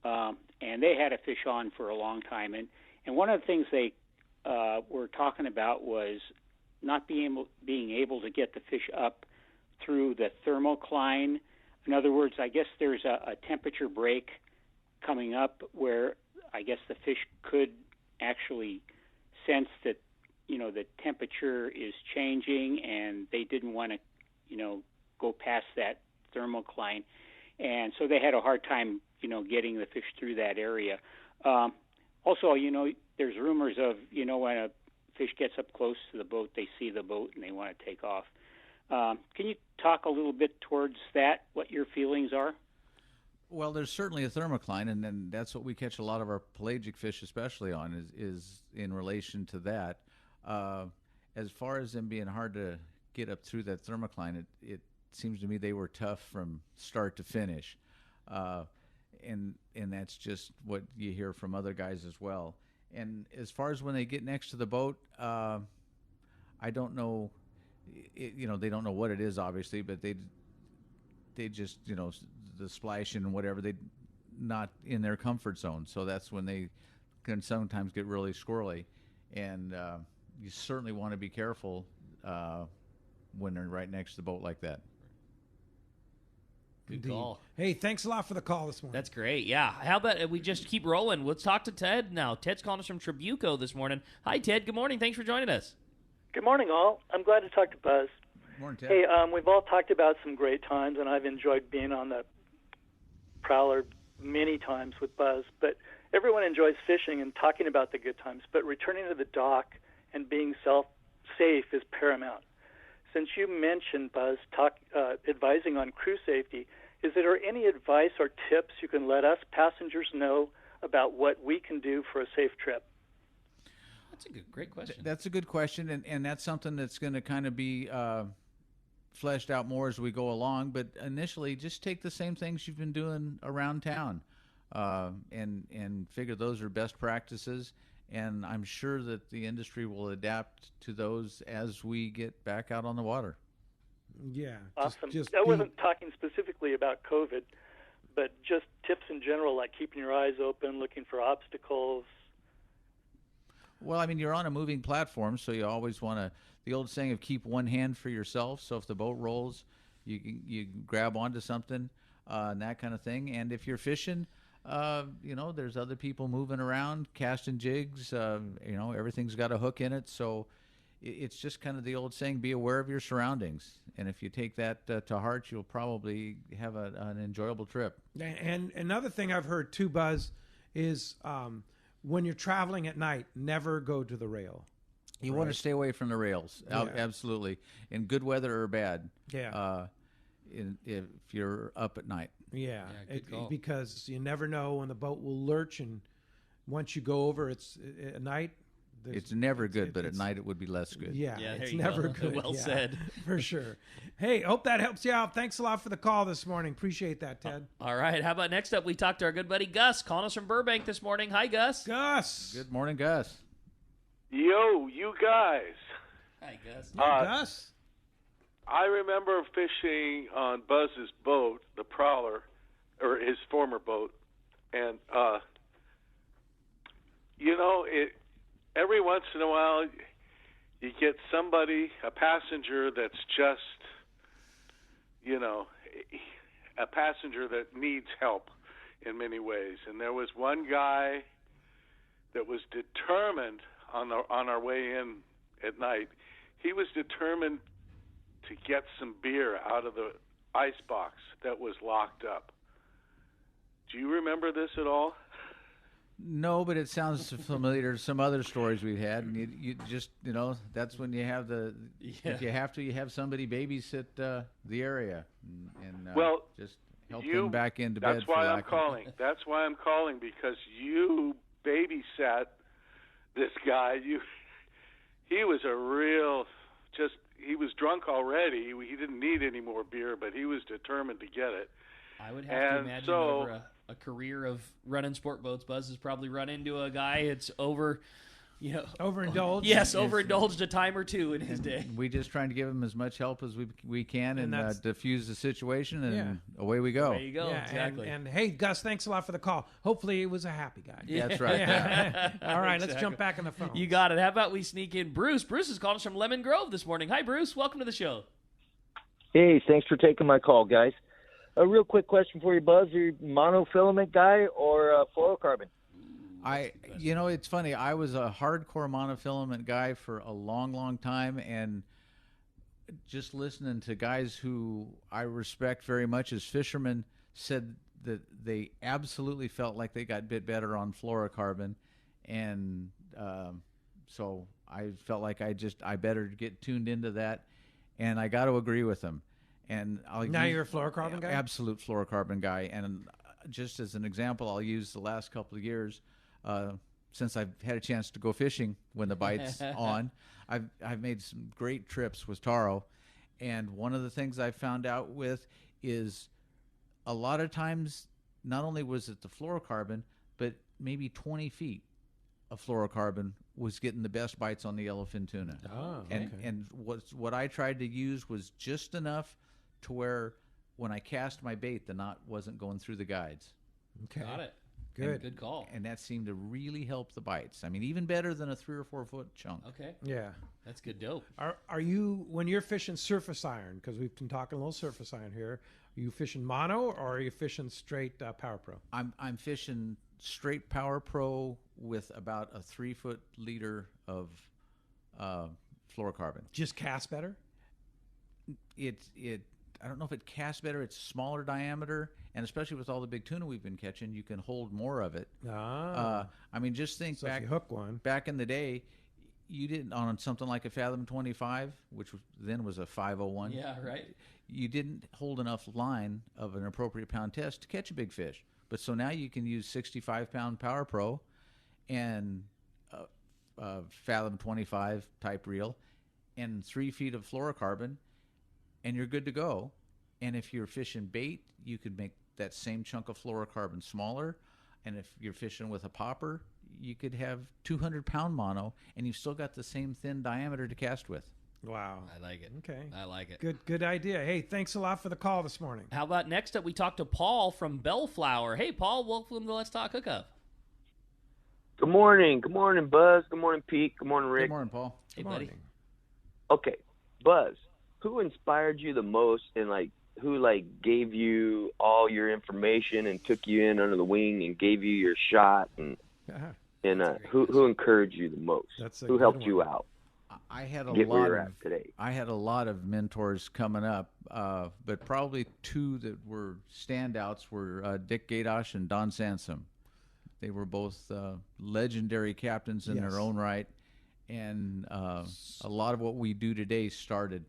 and they had a fish on for a long time, and one of the things they were talking about was not being able to get the fish up through the thermocline. In other words, I guess there's a temperature break coming up where I guess the fish could actually sense that, the temperature is changing, and they didn't want to, go past that thermocline. And so they had a hard time, getting the fish through that area. Also, there's rumors of, when a fish gets up close to the boat, they see the boat and they want to take off. Can you talk a little bit towards that, what your feelings are? Well, there's certainly a thermocline, and then that's what we catch a lot of our pelagic fish especially on is in relation to that. As far as them being hard to get up through that thermocline, it seems to me they were tough from start to finish. And that's just what you hear from other guys as well. And as far as when they get next to the boat, I don't know. They don't know what it is, obviously, but they just, the splash and whatever, they not in their comfort zone. So that's when they can sometimes get really squirrely. And you certainly want to be careful when they're right next to the boat like that. Good call. Hey, thanks a lot for the call this morning. That's great. Yeah. How about we just keep rolling? Let's talk to Ted now. Ted's calling us from Tribuco this morning. Hi, Ted. Good morning. Thanks for joining us. Good morning, all. I'm glad to talk to Buzz. Good morning, Ted. Hey, we've all talked about some great times, and I've enjoyed being on the Prowler many times with Buzz. But everyone enjoys fishing and talking about the good times. But returning to the dock and being safe is paramount. Since you mentioned, Buzz, advising on crew safety, is there any advice or tips you can let us passengers know about what we can do for a safe trip? That's a great question. That's a good question, and that's something that's going to kind of be fleshed out more as we go along. But initially, just take the same things you've been doing around town, and figure those are best practices. And I'm sure that the industry will adapt to those as we get back out on the water. Yeah. Awesome. I wasn't talking specifically about COVID, but just tips in general, like keeping your eyes open, looking for obstacles. Well, I mean, you're on a moving platform, so you always want to, the old saying of keep one hand for yourself. So if the boat rolls, you grab onto something and that kind of thing. And if you're fishing, there's other people moving around, casting jigs. Everything's got a hook in it. So it's just kind of the old saying, be aware of your surroundings. And if you take that to heart, you'll probably have an enjoyable trip. And another thing I've heard too, Buzz, is when you're traveling at night, never go to the rail. You want to stay away from the rails. Yeah. Absolutely. In good weather or bad. Yeah. If you're up at night. Yeah, because you never know when the boat will lurch, and once you go over, it's at night. It's never good, but at night it would be less good. Yeah, it's never good. Well said. For sure. Hey, hope that helps you out. Thanks a lot for the call this morning. Appreciate that, Ted. All right. How about next up, we talked to our good buddy Gus, calling us from Burbank this morning. Hi, Gus. Gus. Good morning, Gus. Yo, you guys. Hi, Gus. Gus. I remember fishing on Buzz's boat, the Prowler, or his former boat, and every once in a while you get somebody, a passenger that's just, a passenger that needs help in many ways. And there was one guy that was determined on our way in at night. He was determined to get some beer out of ice box that was locked up. Do you remember this at all? No, but it sounds familiar to some other stories we've had. And you just, that's when you have if you have to, you have somebody babysit the area and just help them back into bed. That's why I'm calling. That's why I'm calling, because you babysat this guy. He was a real, he was drunk already. He didn't need any more beer, but he was determined to get it. I would have to imagine over a career of running sport boats, Buzz has probably run into a guy that's overindulged. Yes, overindulged a time or two in his day. We just trying to give him as much help as we can and diffuse the situation, and away we go. There you go. Yeah, exactly. And hey, Gus, thanks a lot for the call. Hopefully it was a happy guy. Yeah, that's right. All right, let's jump back on the phone. You got it. How about we sneak in Bruce? Bruce is calling us from Lemon Grove this morning. Hi, Bruce. Welcome to the show. Hey, thanks for taking my call, guys. A real quick question for you, Buzz. Are you a monofilament guy or fluorocarbon? It's funny. I was a hardcore monofilament guy for a long, long time, and just listening to guys who I respect very much as fishermen said that they absolutely felt like they got bit better on fluorocarbon, and so I felt like I better get tuned into that, and I got to agree with them. And you're a fluorocarbon guy? Absolute fluorocarbon guy. And just as an example, I'll use the last couple of years, since I've had a chance to go fishing when the bite's on. I've made some great trips with Taro, and one of the things I found out with is a lot of times not only was it the fluorocarbon, but maybe 20 feet of fluorocarbon was getting the best bites on the yellowfin tuna. Oh, okay. And what I tried to use was just enough to where when I cast my bait, the knot wasn't going through the guides. Okay. Got it. Good call. And that seemed to really help the bites. I mean, even better than a 3 or 4 foot chunk. Okay. Yeah. That's good dope. Are you, when you're fishing surface iron, because we've been talking a little surface iron here, are you fishing mono or are you fishing straight Power Pro? I'm fishing straight Power Pro with about a 3 foot leader of fluorocarbon. Just cast better? I don't know if it casts better. It's smaller diameter, and especially with all the big tuna we've been catching, you can hold more of it. I mean, just think so back. If you hook one back in the day, you didn't on something like a Fathom 25, which then was a 501. Yeah, right. You didn't hold enough line of an appropriate pound test to catch a big fish. But so now you can use 65-pound Power Pro and Fathom 25 type reel and 3 feet of fluorocarbon, and you're good to go. And if you're fishing bait, you could make that same chunk of fluorocarbon smaller. And if you're fishing with a popper, you could have 200-pound mono, and you've still got the same thin diameter to cast with. Wow. I like it. Okay. I like it. Good idea. Hey, thanks a lot for the call this morning. How about next up, we talked to Paul from Bellflower. Hey, Paul, welcome to Let's Talk Hookup. Good morning. Good morning, Buzz. Good morning, Pete. Good morning, Rick. Good morning, Paul. Hey, buddy. Okay, Buzz, who inspired you the most, and who gave you all your information and took you in under the wing and gave you your shot, and who encouraged you the most? Who helped you out? I had a Get lot where you're of at today. I had a lot of mentors coming up, but probably two that were standouts were Dick Gadosh and Don Sansom. They were both legendary captains in their own right, and a lot of what we do today started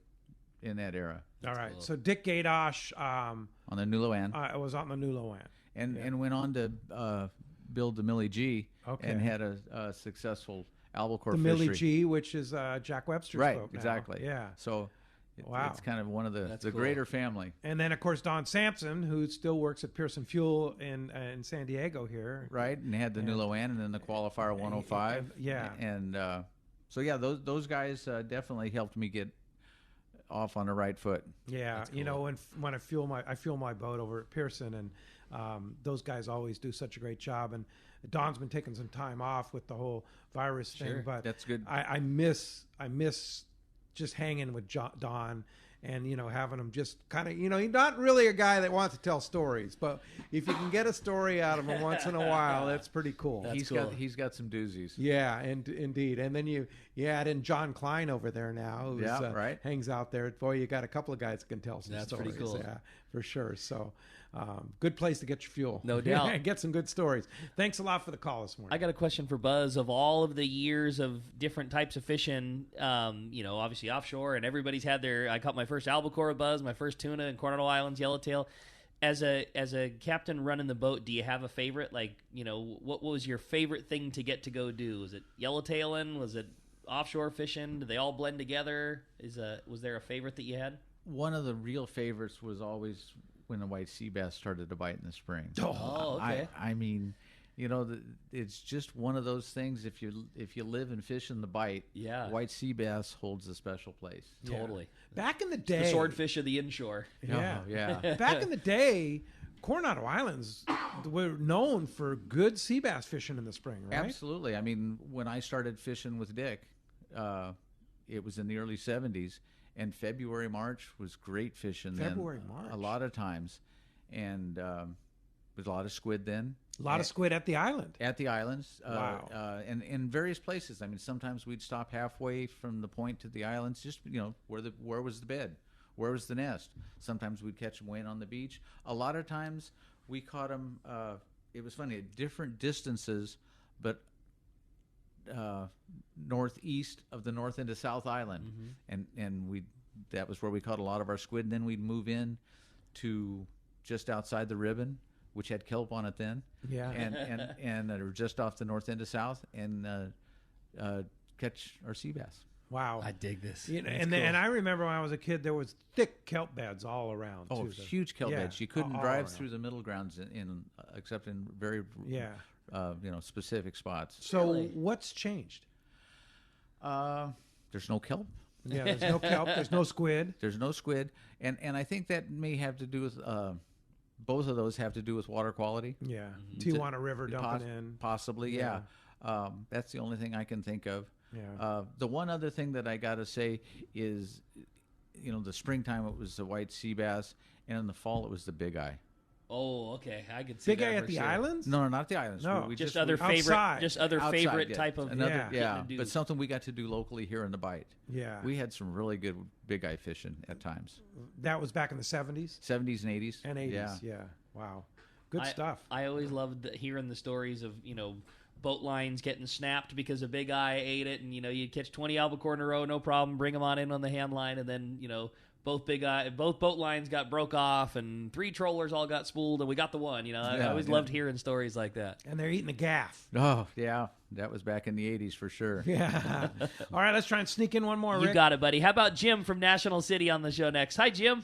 in that era. All right. So Dick Gadosh on the Nuloan. I was on the Nuloan. And went on to build the Millie G and had a successful albacore the fishery. Millie G, which is Jack Webster's right, boat now. exactly. Yeah. So it's kind of one of the cool. greater family. And then, of course, Don Sampson, who still works at Pearson Fuel in San Diego here. Right, and had the Nuloan and then the Qualifier 105. And so, those guys definitely helped me get off on the right foot. Yeah, cool. When I fuel my boat over at Pearson, and those guys always do such a great job. And Don's been taking some time off with the whole virus thing, but that's good. I miss just hanging with Don and having him just kind of, he's not really a guy that wants to tell stories, but if you can get a story out of him once in a while, that's pretty cool. He's got some doozies. Yeah, and indeed. And then you add in John Klein over there now, who hangs out there. Boy, you got a couple of guys that can tell some stories. That's pretty cool. Yeah, for sure. So good place to get your fuel. No doubt. Get some good stories. Thanks a lot for the call this morning. I got a question for Buzz. Of all of the years of different types of fishing, obviously offshore, and everybody's had I caught my first albacore, Buzz, my first tuna in Coronado Islands, yellowtail. As a captain running the boat, do you have a favorite? Like, what was your favorite thing to get to go do? Was it yellowtailing? Was it offshore fishing? Did they all blend together? Was there a favorite that you had? One of the real favorites was always when the white sea bass started to bite in the spring. Oh, okay. I mean, it's just one of those things. If you live and fish in the bite, white sea bass holds a special place. Totally. Back in the day, the swordfish of the inshore. Yeah. Back in the day, Coronado Islands were known for good sea bass fishing in the spring, right? Absolutely. I mean, when I started fishing with Dick, it was in the early 70s, and February, March was great fishing then. March. A lot of times. And there's a lot of squid then. A lot of squid at the island. At the islands. Wow. And in various places. I mean, sometimes we'd stop halfway from the point to the islands, just, where was the bed? Where was the nest? Sometimes we'd catch them weighing on the beach. A lot of times we caught them, it was funny, at different distances, but northeast of the North into South Island. Mm-hmm. And that was where we caught a lot of our squid. And then we'd move in to just outside the ribbon, which had kelp on it then. Yeah. And or just off the north end of South, and catch our sea bass. Wow. I dig this. And I remember when I was a kid, there was thick kelp beds all around. Oh, huge kelp beds. You couldn't drive through the middle grounds except in very specific spots. So what's changed? There's no kelp. Yeah, there's no kelp. There's no squid. There's no squid, and I think that may have to do with both of those have to do with water quality. Yeah, Tijuana River dumping in. Possibly, yeah. That's the only thing I can think of. Yeah. The one other thing that I got to say is, the springtime it was the white sea bass, and in the fall it was the big eye. Oh, okay. I could see big that eye at the islands. No, not the islands. No, just other favorite type of. But something we got to do locally here in the Bight. Yeah, we had some really good big eye fishing at times. That was back in the 70s. 70s and 80s. And 80s. Yeah. Wow. Good stuff. I always loved hearing the stories of boat lines getting snapped because a big eye ate it, and you'd catch 20 albacore in a row, no problem, bring them on in on the hand line, and then both boat lines got broke off, and 3 trollers all got spooled, and we got the one. I always loved hearing stories like that. And they're eating the gaff. Oh yeah, that was back in the 80s for sure. Yeah. All right, let's try and sneak in one more. You Rick. got it, buddy. How about Jim from National City on the show next? Hi, Jim.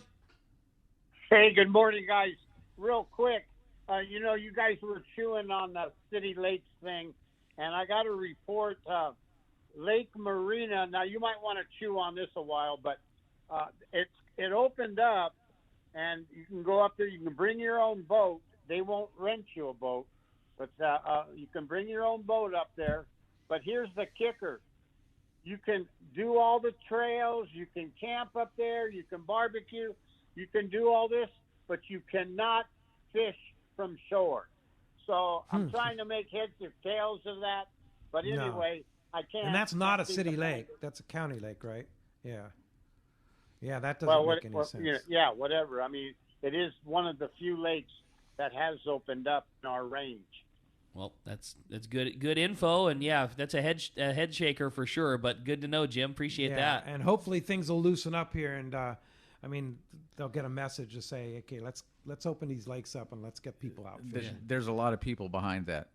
Hey, good morning, guys. Real quick, you guys were chewing on the City Lakes thing, and I got to report Lake Marina. Now, you might want to chew on this a while, but it opened up, and you can go up there. You can bring your own boat. They won't rent you a boat, but you can bring your own boat up there. But here's the kicker. You can do all the trails. You can camp up there. You can barbecue. You can do all this, but you cannot fish from shore. So I'm trying to make heads or tails of that. But anyway, I can't. And that's not a city lake. That's a county lake, right? Yeah. Yeah, that doesn't make any sense. Yeah, whatever. I mean, it is one of the few lakes that has opened up in our range. Well, that's good info, and that's a head shaker for sure. But good to know, Jim. Appreciate that. And hopefully things will loosen up here, and they'll get a message to say, okay, let's open these lakes up and let's get people out fishing. There's a lot of people behind that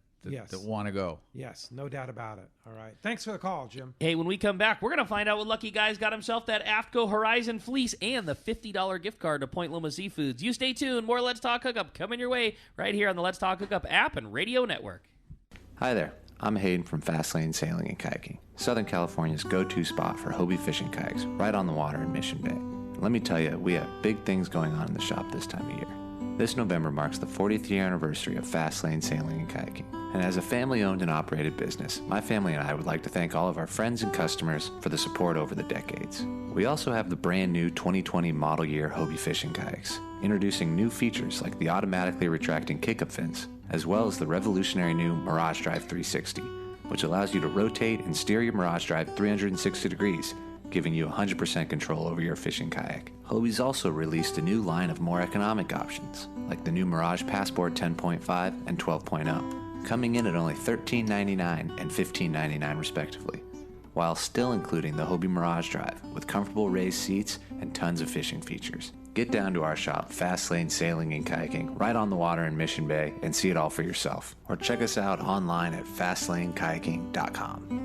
want to go. Yes, no doubt about it. All right. Thanks for the call, Jim. Hey, when we come back, we're going to find out what lucky guy's got himself that AFTCO Horizon fleece and the $50 gift card to Point Loma Seafoods. You stay tuned. More Let's Talk Hookup coming your way right here on the Let's Talk Hookup app and radio network. Hi there. I'm Hayden from Fastlane Sailing and Kayaking, Southern California's go-to spot for Hobie fishing kayaks right on the water in Mission Bay. Let me tell you, we have big things going on in the shop this time of year. This November marks the 40th year anniversary of Fastlane Sailing and Kayaking. And as a family-owned and operated business, my family and I would like to thank all of our friends and customers for the support over the decades. We also have the brand new 2020 model year Hobie fishing kayaks, introducing new features like the automatically retracting kick-up fins, as well as the revolutionary new Mirage Drive 360, which allows you to rotate and steer your Mirage Drive 360 degrees, giving you 100% control over your fishing kayak. Hobie's also released a new line of more economic options, like the new Mirage Passport 10.5 and 12.0, coming in at only $13.99 and $15.99 respectively, while still including the Hobie Mirage Drive with comfortable raised seats and tons of fishing features. Get down to our shop, Fastlane Sailing and Kayaking, right on the water in Mission Bay, and see it all for yourself. Or check us out online at fastlanekayaking.com.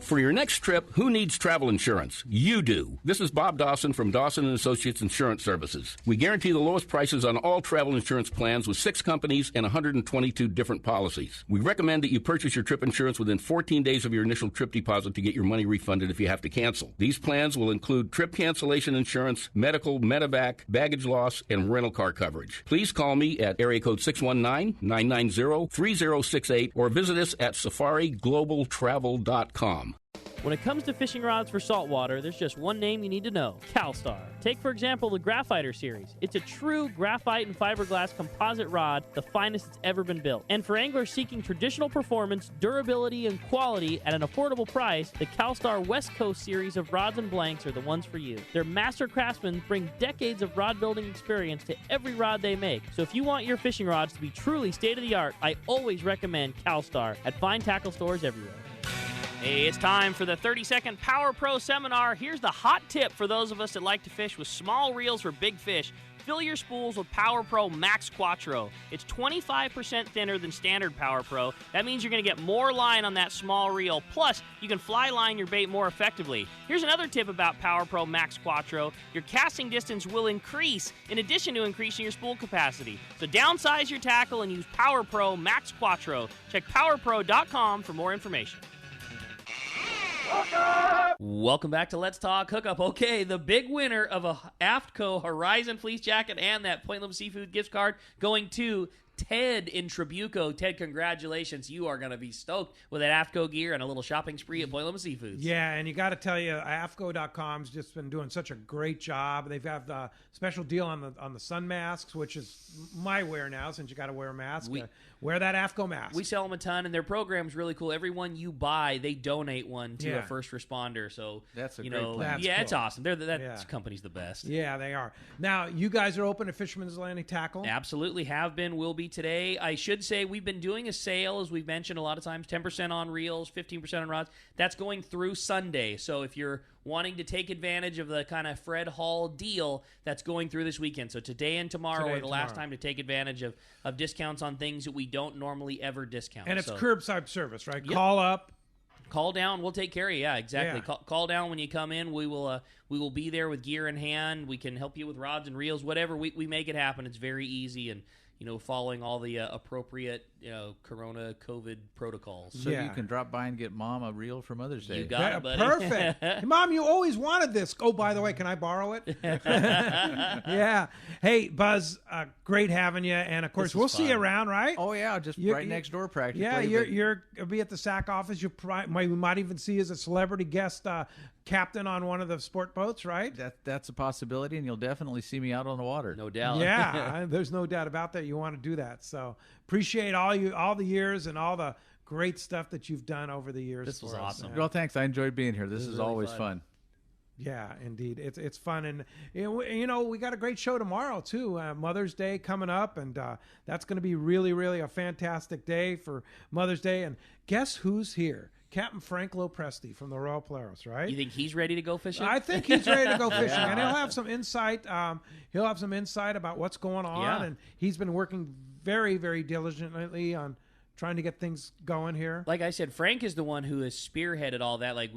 For your next trip, who needs travel insurance? You do. This is Bob Dawson from Dawson & Associates Insurance Services. We guarantee the lowest prices on all travel insurance plans with 6 companies and 122 different policies. We recommend that you purchase your trip insurance within 14 days of your initial trip deposit to get your money refunded if you have to cancel. These plans will include trip cancellation insurance, medical, medevac, baggage loss, and rental car coverage. Please call me at area code 619-990-3068 or visit us at safariglobaltravel.com. When it comes to fishing rods for saltwater, there's just one name you need to know: CalStar. Take, for example, the Graphiter series. It's a true graphite and fiberglass composite rod, the finest it's ever been built. And for anglers seeking traditional performance, durability, and quality at an affordable price, the CalStar West Coast series of rods and blanks are the ones for you. Their master craftsmen bring decades of rod building experience to every rod they make. So if you want your fishing rods to be truly state-of-the-art, I always recommend CalStar at fine tackle stores everywhere. Hey, it's time for the 30-second Power Pro Seminar. Here's the hot tip for those of us that like to fish with small reels for big fish. Fill your spools with Power Pro Max Quattro. It's 25% thinner than standard Power Pro. That means you're going to get more line on that small reel. Plus, you can fly line your bait more effectively. Here's another tip about Power Pro Max Quattro. Your casting distance will increase in addition to increasing your spool capacity. So downsize your tackle and use Power Pro Max Quattro. Check powerpro.com for more information. Welcome back to Let's Talk Hookup. Okay, the big winner of a AFTCO Horizon fleece jacket and that Point Loma Seafood gift card going to Ted in Trabuco. Ted, congratulations. You are going to be stoked with that AFTCO gear and a little shopping spree at Point Loma Seafoods. Yeah, and you got to tell you, AFTCO.com's just been doing such a great job. They've got the special deal on the sun masks, which is my wear now since you got to wear a mask. Wear that AFTCO mask. We sell them a ton, and their program's really cool. Every one you buy, they donate one to a first responder. So that's a great plan. Yeah, cool. It's awesome. That company's the best. Yeah, they are. Now, you guys are open at Fisherman's Landing Tackle? Absolutely, have been, will be today. I should say we've been doing a sale, as we've mentioned a lot of times, 10% on reels, 15% on rods. That's going through Sunday. So if you're wanting to take advantage of the kind of Fred Hall deal, that's going through this weekend. So today and tomorrow are the last time to take advantage of discounts on things that we don't normally ever discount. And it's curbside service, right? Yep. Call up. Call down. We'll take care of you. Yeah, exactly. Yeah. Call down when you come in. We will be there with gear in hand. We can help you with rods and reels, whatever. We make it happen. It's very easy and following all the appropriate, Corona COVID protocols. So you can drop by and get Mom a reel for Mother's Day. You got it, buddy. Perfect. Hey, Mom, you always wanted this. Oh, by the way, can I borrow it? Yeah. Hey, Buzz, great having you. And, of course, we'll see you around, right? Oh, yeah, just right next door practically. Yeah, you're going to be at the SAC office. We might even see you as a celebrity guest captain on one of the sport boats, right? That's a possibility, and you'll definitely see me out on the water. No doubt. Yeah, there's no doubt about that. You want to do that. So appreciate all the years and all the great stuff that you've done over the years. This was awesome. Well, thanks. I enjoyed being here. This is really always fun. Yeah, indeed. It's fun. And, we got a great show tomorrow, too. Mother's Day coming up, and that's going to be really, really a fantastic day for Mother's Day. And guess who's here? Captain Frank Lopresti from the Royal Polaris, right? You think he's ready to go fishing? I think he's ready to go fishing, and he'll have some insight. He'll have some insight about what's going on, and he's been working very, very diligently on trying to get things going here. Like I said, Frank is the one who has spearheaded all that. Like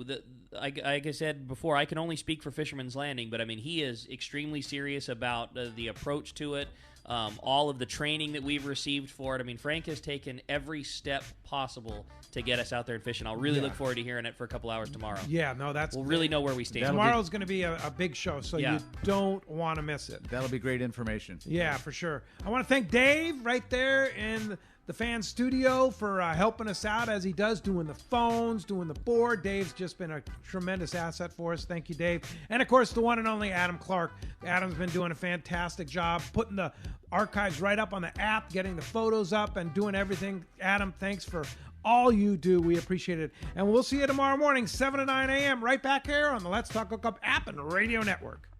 like I said before, I can only speak for Fisherman's Landing, but I mean, he is extremely serious about the approach to it. All of the training that we've received for it. I mean, Frank has taken every step possible to get us out there and fishing. I'll really look forward to hearing it for a couple hours tomorrow. Yeah, no, we'll really know where we stand. Tomorrow's going to be a big show, so you don't want to miss it. That'll be great information. Yeah, for sure. I want to thank Dave right there in the fan studio for helping us out as he does, doing the phones, doing the board. Dave's just been a tremendous asset for us. Thank you, Dave. And, of course, the one and only Adam Clark. Adam's been doing a fantastic job putting the archives right up on the app, getting the photos up, and doing everything. Adam, thanks for all you do. We appreciate it. And we'll see you tomorrow morning, 7 to 9 a.m., right back here on the Let's Talk Hookup app and radio network.